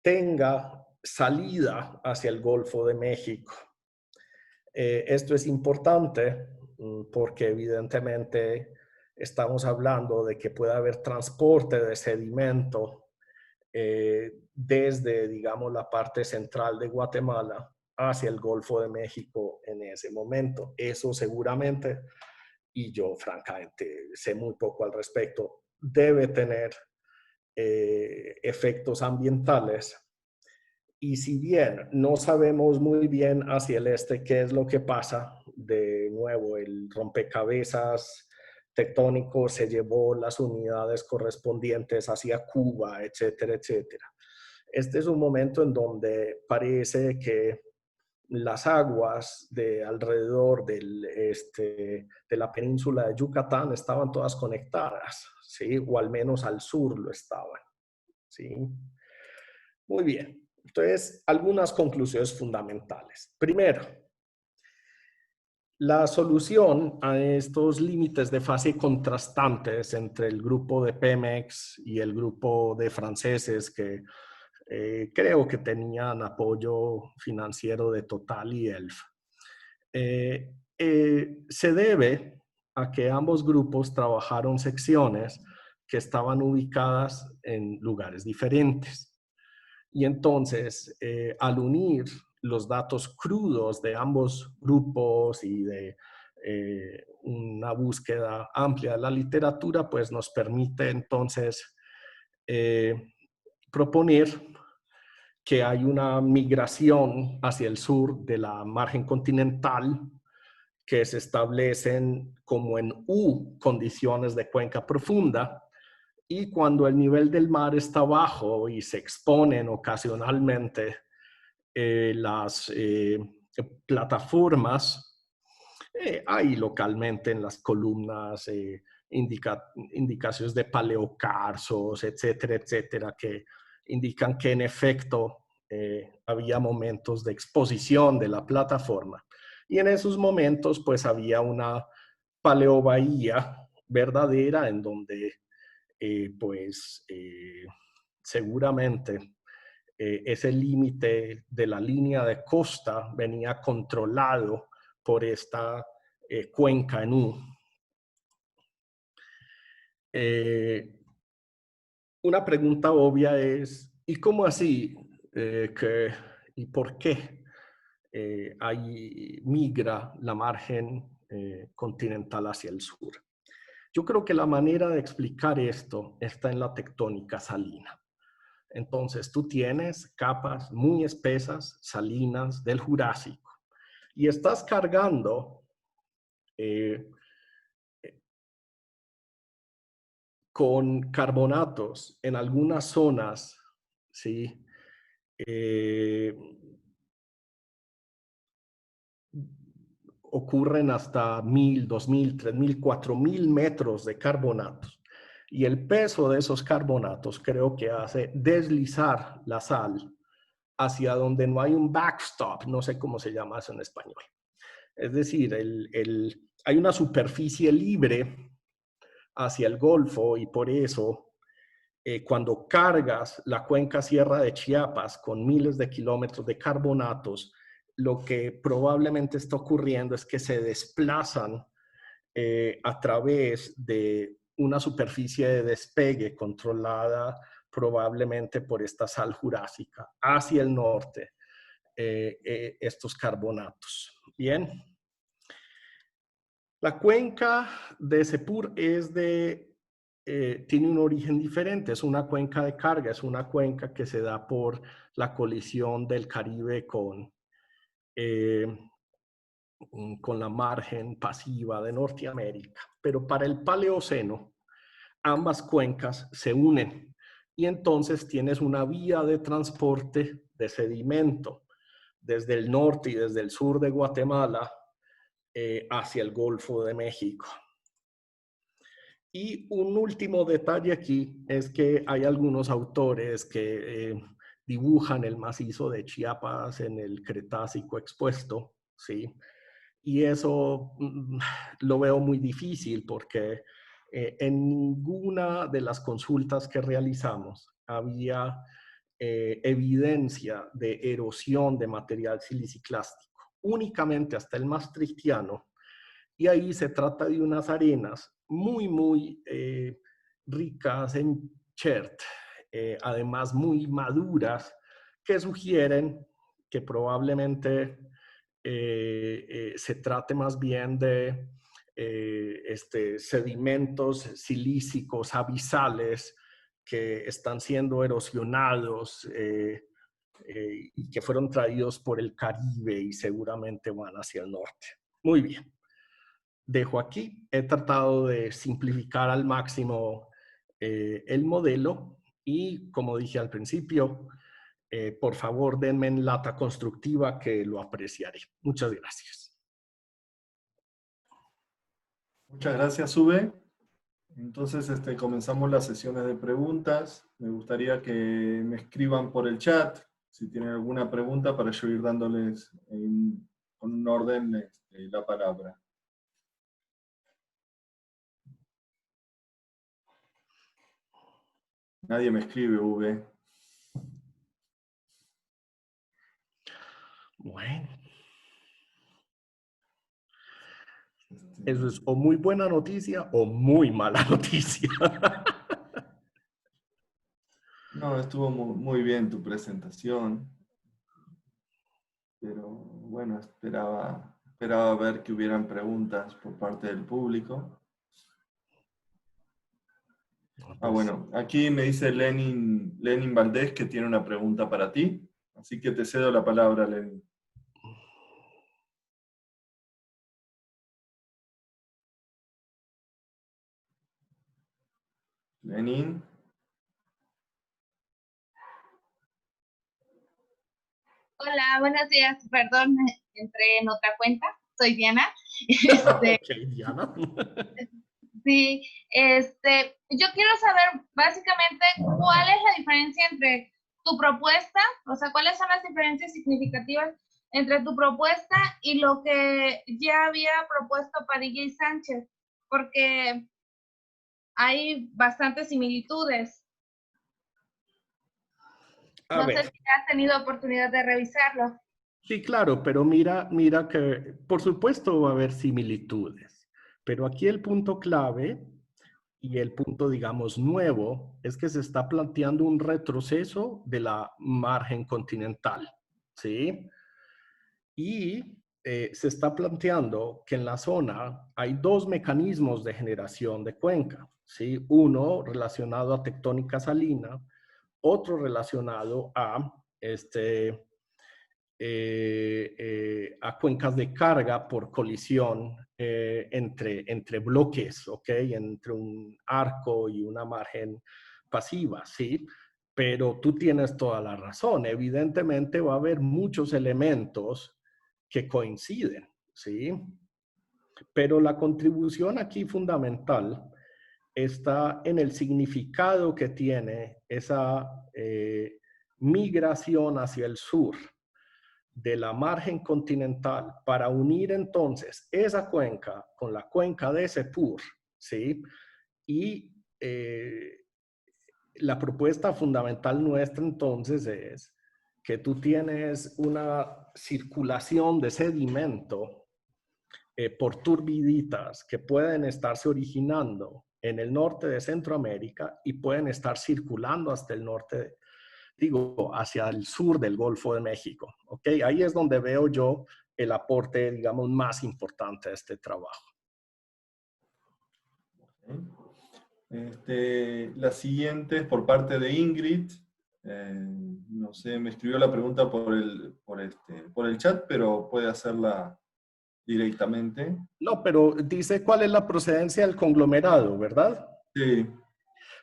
tenga salida hacia el Golfo de México. Esto es importante porque evidentemente estamos hablando de que puede haber transporte de sedimento desde, digamos, la parte central de Guatemala hacia el Golfo de México en ese momento. Eso seguramente, y yo francamente sé muy poco al respecto, debe tener efectos ambientales. Y si bien no sabemos muy bien hacia el este qué es lo que pasa, de nuevo el rompecabezas tectónico se llevó las unidades correspondientes hacia Cuba, etcétera, etcétera. Este es un momento en donde parece que las aguas de alrededor de la península de Yucatán estaban todas conectadas, ¿sí? O al menos al sur lo estaban, ¿sí? Muy bien. Entonces, algunas conclusiones fundamentales. Primero, la solución a estos límites de fase contrastantes entre el grupo de Pemex y el grupo de franceses que creo que tenían apoyo financiero de Total y ELF, se debe a que ambos grupos trabajaron secciones que estaban ubicadas en lugares diferentes. Y entonces, al unir los datos crudos de ambos grupos y de una búsqueda amplia de la literatura, pues nos permite entonces proponer que hay una migración hacia el sur de la margen continental que se establecen como en U condiciones de cuenca profunda, y cuando el nivel del mar está bajo y se exponen ocasionalmente las plataformas, hay localmente en las columnas indicaciones de paleocarsos, etcétera, etcétera, que indican que en efecto había momentos de exposición de la plataforma. Y en esos momentos pues había una paleobahía verdadera en donde seguramente ese límite de la línea de costa venía controlado por esta cuenca en U. Una pregunta obvia es, ¿y cómo así? ¿Y por qué migra la margen continental hacia el sur? Yo creo que la manera de explicar esto está en la tectónica salina. Entonces, tú tienes capas muy espesas, salinas del Jurásico, y estás cargando con carbonatos en algunas zonas, ¿sí? Ocurren hasta 1000, 2000, 3000, 4000 metros de carbonatos. Y el peso de esos carbonatos creo que hace deslizar la sal hacia donde no hay un backstop, no sé cómo se llama eso en español. Es decir, hay una superficie libre hacia el Golfo y por eso cuando cargas la cuenca Sierra de Chiapas con miles de kilómetros de carbonatos, lo que probablemente está ocurriendo es que se desplazan a través de una superficie de despegue controlada probablemente por esta sal jurásica hacia el norte, estos carbonatos. Bien. La cuenca de Sepur tiene un origen diferente, es una cuenca de carga, es una cuenca que se da por la colisión del Caribe con la margen pasiva de Norteamérica. Pero para el Paleoceno, ambas cuencas se unen y entonces tienes una vía de transporte de sedimento desde el norte y desde el sur de Guatemala hacia el Golfo de México. Y un último detalle aquí es que hay algunos autores que dibujan el macizo de Chiapas en el Cretácico expuesto, ¿sí? Y eso lo veo muy difícil porque en ninguna de las consultas que realizamos había evidencia de erosión de material siliciclástico, únicamente hasta el maastrichtiano, y ahí se trata de unas arenas muy ricas en chert, además muy maduras, que sugieren que probablemente se trate más bien de sedimentos silícicos abisales que están siendo erosionados y que fueron traídos por el Caribe y seguramente van hacia el norte. Muy bien. Dejo aquí. He tratado de simplificar al máximo el modelo y, como dije al principio, por favor denme en lata constructiva que lo apreciaré. Muchas gracias. Muchas gracias, Ube. Entonces comenzamos las sesiones de preguntas. Me gustaría que me escriban por el chat si tienen alguna pregunta para yo ir dándoles con un orden la palabra. Nadie me escribe, Ube. Bueno. Eso es o muy buena noticia o muy mala noticia. No, estuvo muy bien tu presentación. Pero bueno, esperaba ver que hubieran preguntas por parte del público. Bueno, aquí me dice Lenin Valdés que tiene una pregunta para ti. Así que te cedo la palabra, Lenin. Lenin. Hola, buenos días. Perdón, entré en otra cuenta. Soy Diana. Ok, Diana. Sí, yo quiero saber básicamente cuál es la diferencia entre tu propuesta, o sea, cuáles son las diferencias significativas entre tu propuesta y lo que ya había propuesto Padilla y Sánchez, porque hay bastantes similitudes. No sé si has tenido oportunidad de revisarlo. Sí, claro, pero mira que por supuesto va a haber similitudes, pero aquí el punto clave y el punto, digamos, nuevo es que se está planteando un retroceso de la margen continental, ¿sí? Y se está planteando que en la zona hay dos mecanismos de generación de cuenca, ¿sí? Uno relacionado a tectónica salina, otro relacionado a a cuencas de carga por colisión entre bloques, ¿ok? Entre un arco y una margen pasiva, ¿sí? Pero tú tienes toda la razón. Evidentemente va a haber muchos elementos que coinciden, ¿sí? Pero la contribución aquí fundamental está en el significado que tiene esa migración hacia el sur de la margen continental para unir entonces esa cuenca con la cuenca de Sepur, ¿sí? Y la propuesta fundamental nuestra entonces es que tú tienes una circulación de sedimento por turbiditas que pueden estarse originando en el norte de Centroamérica y pueden estar circulando hasta el norte, hacia el sur del Golfo de México. ¿Ok? Ahí es donde veo yo el aporte, digamos, más importante de este trabajo. La siguiente es por parte de Ingrid. No sé, me escribió la pregunta por el chat, pero puede hacerla directamente. No, pero dice cuál es la procedencia del conglomerado, ¿verdad? Sí.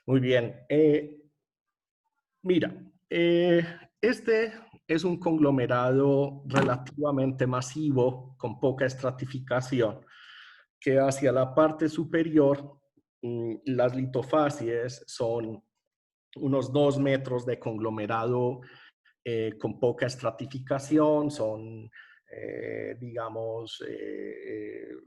Muy bien. Mira, este es un conglomerado relativamente masivo, con poca estratificación, que hacia la parte superior, las litofacies son unos 2 metros de conglomerado con poca estratificación, son,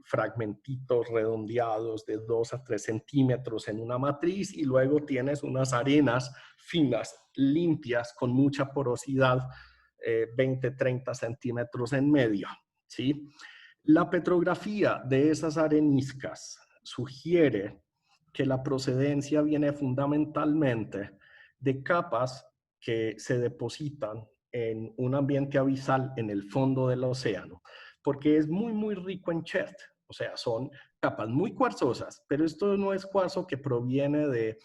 fragmentitos redondeados de 2 a 3 centímetros en una matriz, y luego tienes unas arenas finas, limpias, con mucha porosidad, 20, 30 centímetros en medio, ¿sí? La petrografía de esas areniscas sugiere que la procedencia viene fundamentalmente de capas que se depositan en un ambiente abisal en el fondo del océano, porque es muy, muy rico en chert. O sea, son capas muy cuarzosas, pero esto no es cuarzo que proviene de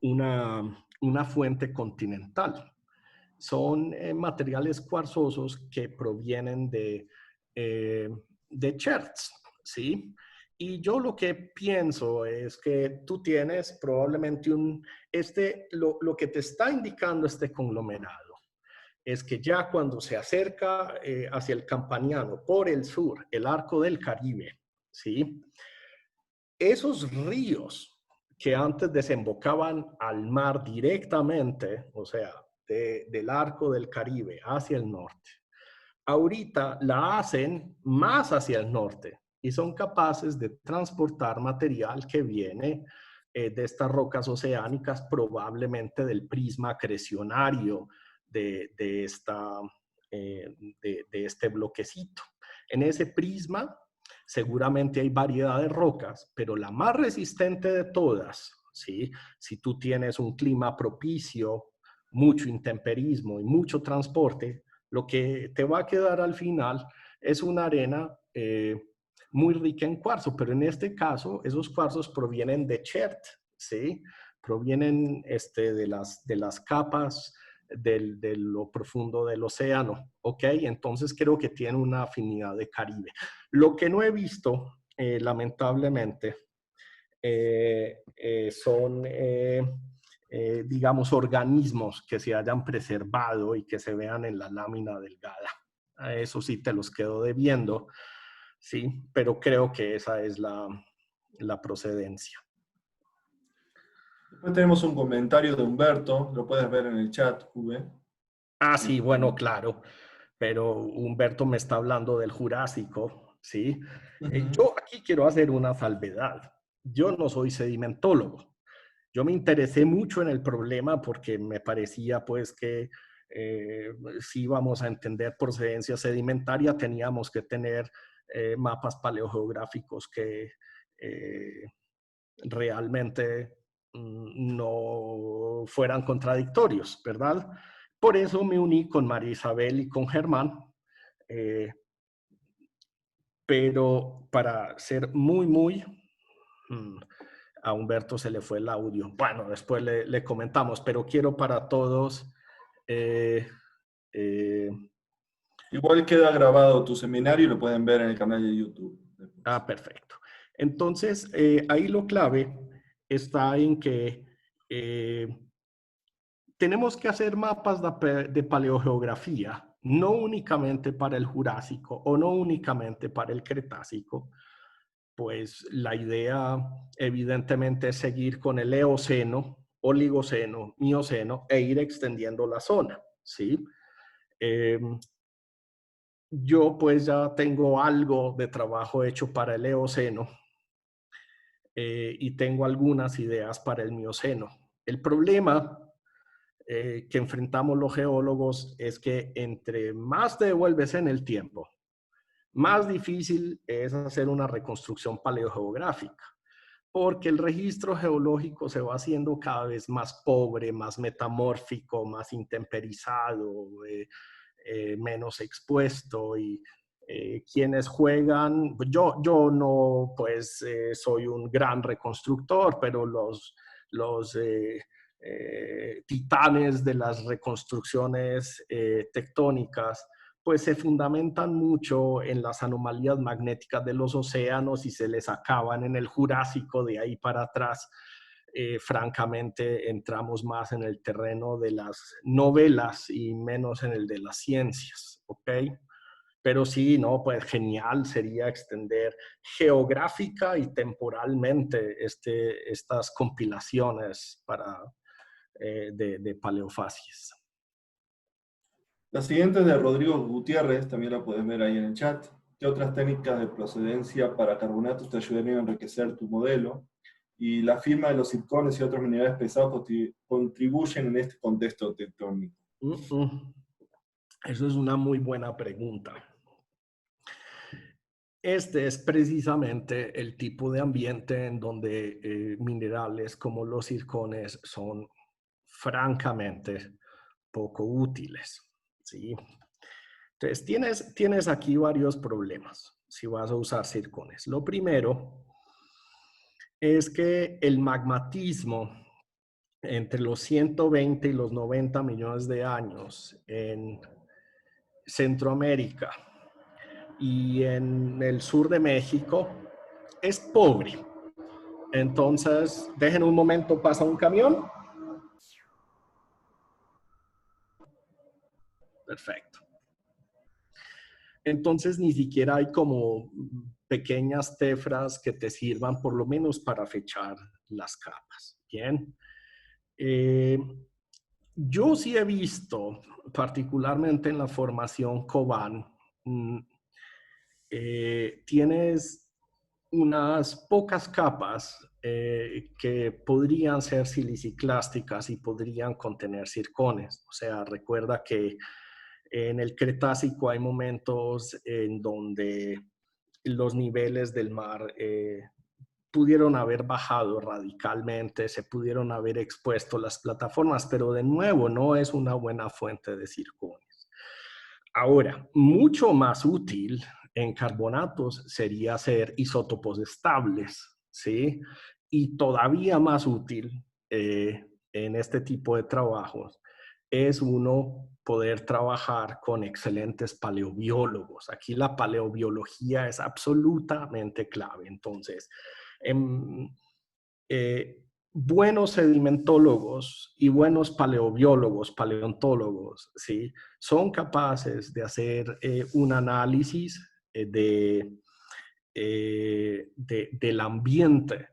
una fuente continental. Son materiales cuarzosos que provienen de cherts, ¿sí? Y yo lo que pienso es que tú tienes probablemente lo que te está indicando este conglomerado es que ya cuando se acerca hacia el Campaniano por el sur, el arco del Caribe, ¿sí? Esos ríos que antes desembocaban al mar directamente, o sea, del arco del Caribe hacia el norte, ahorita la hacen más hacia el norte y son capaces de transportar material que viene de estas rocas oceánicas, probablemente del prisma acrecionario de este bloquecito. En ese prisma seguramente hay variedad de rocas, pero la más resistente de todas, ¿sí? Si tú tienes un clima propicio, mucho intemperismo y mucho transporte, lo que te va a quedar al final es una arena muy rica en cuarzo, pero en este caso esos cuarzos provienen de chert, ¿sí? Provienen de las capas de lo profundo del océano, ¿ok? Entonces creo que tiene una afinidad de Caribe. Lo que no he visto, lamentablemente, son, digamos, organismos que se hayan preservado y que se vean en la lámina delgada. A eso sí te los quedo debiendo, sí, pero creo que esa es la procedencia. Después tenemos un comentario de Humberto, lo puedes ver en el chat, Juve. Ah, sí, bueno, claro, pero Humberto me está hablando del Jurásico, ¿sí? Yo aquí quiero hacer una salvedad. Yo no soy sedimentólogo. Yo me interesé mucho en el problema porque me parecía pues que si íbamos a entender procedencia sedimentaria teníamos que tener mapas paleogeográficos que realmente no fueran contradictorios, ¿verdad? Por eso me uní con María Isabel y con Germán, pero para ser muy... a Humberto se le fue el audio. Bueno, después le comentamos, pero quiero para todos... Igual queda grabado tu seminario y lo pueden ver en el canal de YouTube. Ah, perfecto. Entonces, ahí lo clave está en que tenemos que hacer mapas de paleogeografía, no únicamente para el Jurásico o no únicamente para el Cretácico, pues la idea evidentemente es seguir con el Eoceno, Oligoceno, Mioceno e ir extendiendo la zona, ¿sí? Yo pues ya tengo algo de trabajo hecho para el Eoceno y tengo algunas ideas para el Mioceno. El problema que enfrentamos los geólogos es que entre más te devuelves en el tiempo, más difícil es hacer una reconstrucción paleogeográfica, porque el registro geológico se va haciendo cada vez más pobre, más metamórfico, más intemperizado, menos expuesto y quienes juegan, yo no pues soy un gran reconstructor, pero los titanes de las reconstrucciones tectónicas pues se fundamentan mucho en las anomalías magnéticas de los océanos y se les acaban en el Jurásico. De ahí para atrás, francamente, entramos más en el terreno de las novelas y menos en el de las ciencias, ¿ok? Pero sí, no, pues genial sería extender geográfica y temporalmente estas compilaciones de paleofacies. La siguiente es de Rodrigo Gutiérrez, también la puedes ver ahí en el chat. ¿Qué otras técnicas de procedencia para carbonatos te ayudarían a enriquecer tu modelo? Y la firma de los zircones y otros minerales pesados contribuyen en este contexto tectónico. Eso es una muy buena pregunta. Este es precisamente el tipo de ambiente en donde minerales como los zircones son francamente poco útiles, ¿sí? Entonces, tienes aquí varios problemas si vas a usar zircones. Lo primero es que el magmatismo entre los 120 y los 90 millones de años en Centroamérica y en el sur de México es pobre. Entonces, dejen un momento, pasa un camión. Perfecto. Entonces, ni siquiera hay como pequeñas tefras que te sirvan por lo menos para fechar las capas. Bien. Yo sí he visto, particularmente en la formación Coban, tienes unas pocas capas que podrían ser siliciclásticas y podrían contener zircones. O sea, recuerda que en el Cretácico hay momentos en donde los niveles del mar pudieron haber bajado radicalmente, se pudieron haber expuesto las plataformas, pero de nuevo no es una buena fuente de zircones. Ahora, mucho más útil en carbonatos sería hacer isótopos estables, ¿sí? Y todavía más útil en este tipo de trabajos es uno poder trabajar con excelentes paleobiólogos. Aquí la paleobiología es absolutamente clave. Entonces, buenos sedimentólogos y buenos paleobiólogos, paleontólogos, ¿sí? Son capaces de hacer un análisis del ambiente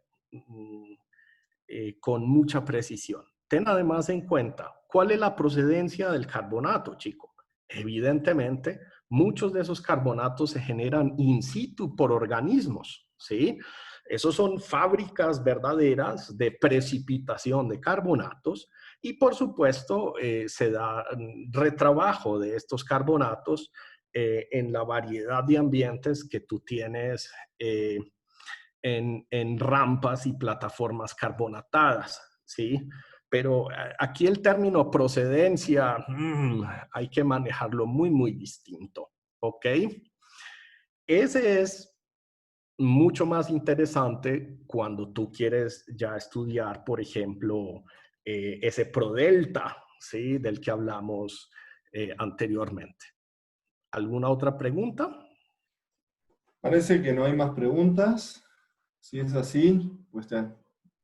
con mucha precisión. Ten además en cuenta cuál es la procedencia del carbonato, chico. Evidentemente, muchos de esos carbonatos se generan in situ por organismos, ¿sí? Esos son fábricas verdaderas de precipitación de carbonatos y, por supuesto, se da retrabajo de estos carbonatos en la variedad de ambientes que tú tienes en rampas y plataformas carbonatadas, ¿sí? Pero aquí el término procedencia hay que manejarlo muy, muy distinto, ¿ok? Ese es mucho más interesante cuando tú quieres ya estudiar, por ejemplo, ese prodelta, ¿sí? Del que hablamos anteriormente. ¿Alguna otra pregunta? Parece que no hay más preguntas. Si es así, pues ya.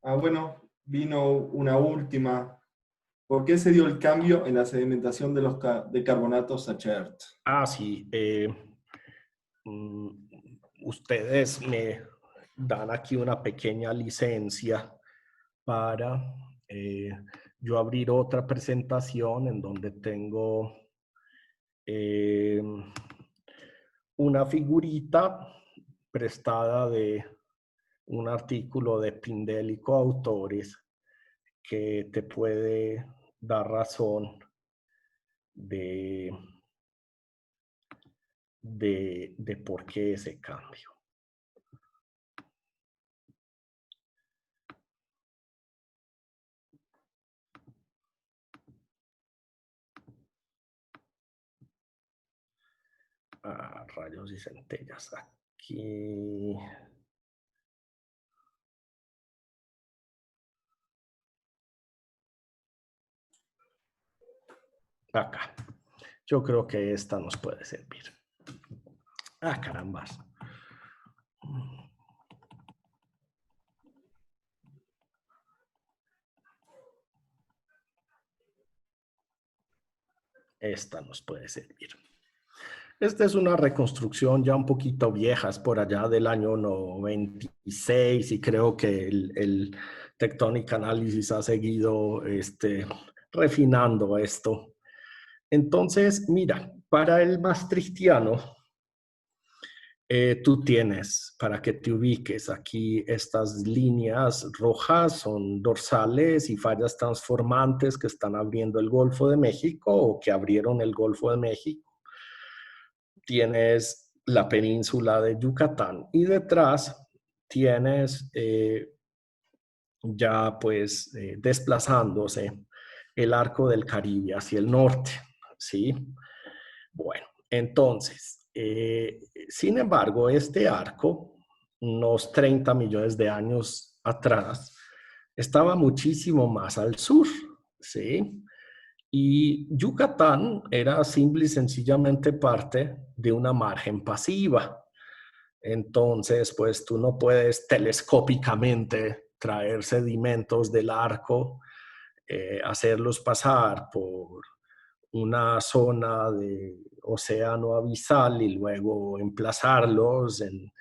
Bueno, vino una última. ¿Por qué se dio el cambio en la sedimentación de carbonatos Sachert? Sí. Ustedes dan aquí una pequeña licencia para yo abrir otra presentación en donde tengo una figurita prestada de un artículo de Pindell y coautores que te puede dar razón de por qué ese cambio. Rayos y centellas. Aquí. Acá. Yo creo que esta nos puede servir. Carambas. Esta nos puede servir. Esta es una reconstrucción ya un poquito vieja, es por allá del año 96 y creo que el Tectonic Analysis ha seguido refinando esto. Entonces, mira, para el maastrichtiano, tú tienes, para que te ubiques, aquí estas líneas rojas son dorsales y fallas transformantes que están abriendo el Golfo de México o que abrieron el Golfo de México. Tienes la península de Yucatán y detrás tienes ya pues desplazándose el arco del Caribe hacia el norte, ¿sí? Bueno, entonces, sin embargo, este arco, unos 30 millones de años atrás, estaba muchísimo más al sur, ¿sí? Y Yucatán era simple y sencillamente parte de una margen pasiva. Entonces, pues tú no puedes telescópicamente traer sedimentos del arco, hacerlos pasar por una zona de océano abisal y luego emplazarlos en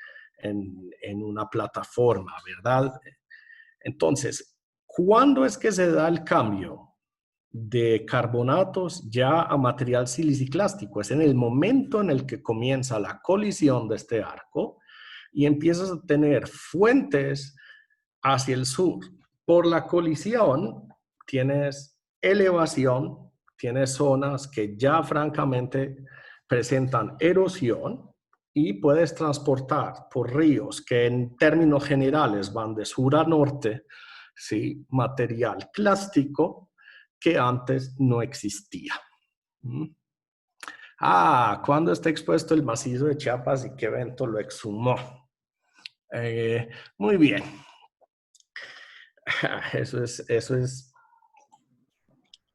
una plataforma, ¿verdad? Entonces, ¿cuándo es que se da el cambio de carbonatos ya a material siliciclástico? Es en el momento en el que comienza la colisión de este arco y empiezas a tener fuentes hacia el sur. Por la colisión tienes elevación, tienes zonas que ya francamente presentan erosión y puedes transportar por ríos que en términos generales van de sur a norte, ¿sí? Material clástico que antes no existía. ¿Cuándo está expuesto el macizo de Chiapas y qué evento lo exhumó? Muy bien. Eso es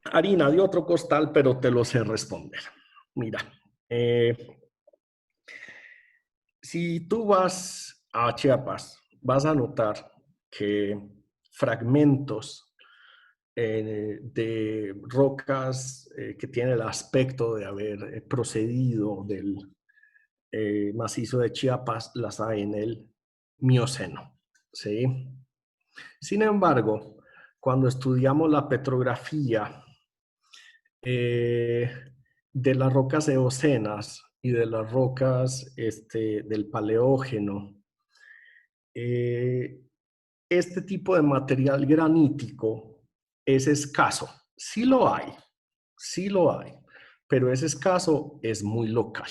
harina de otro costal, pero te lo sé responder. Mira, si tú vas a Chiapas, vas a notar que fragmentos de rocas que tienen el aspecto de haber procedido del macizo de Chiapas las hay en el Mioceno, ¿sí? Sin embargo, cuando estudiamos la petrografía de las rocas eocenas y de las rocas del Paleógeno, este tipo de material granítico es escaso. Sí lo hay, pero es escaso, es muy local.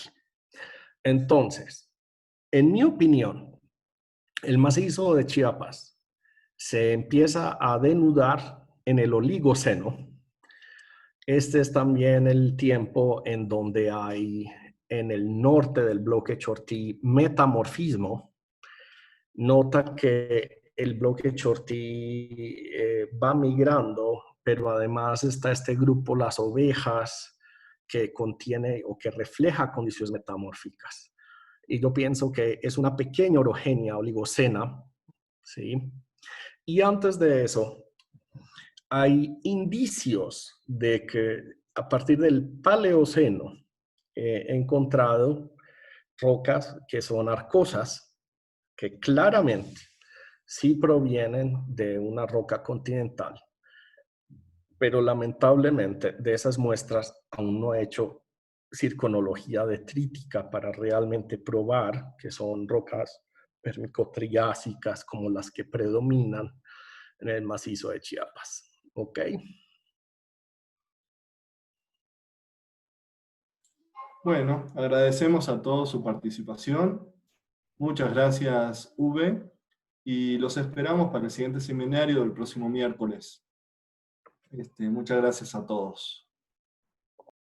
Entonces, en mi opinión, el macizo de Chiapas se empieza a denudar en el Oligoceno. Este es también el tiempo en donde hay en el norte del bloque Chortí metamorfismo. Nota que el bloque Chortí va migrando, pero además está este grupo, las ovejas, que contiene o que refleja condiciones metamórficas. Y yo pienso que es una pequeña orogenia oligocena, ¿sí? Y antes de eso, hay indicios de que a partir del Paleoceno he encontrado rocas que son arcosas, que claramente sí provienen de una roca continental, pero lamentablemente de esas muestras aún no he hecho circonología detrítica para realmente probar que son rocas permicotriásicas como las que predominan en el macizo de Chiapas. ¿Ok? Bueno, agradecemos a todos su participación. Muchas gracias, Uwe, y los esperamos para el siguiente seminario del próximo miércoles. Muchas gracias a todos.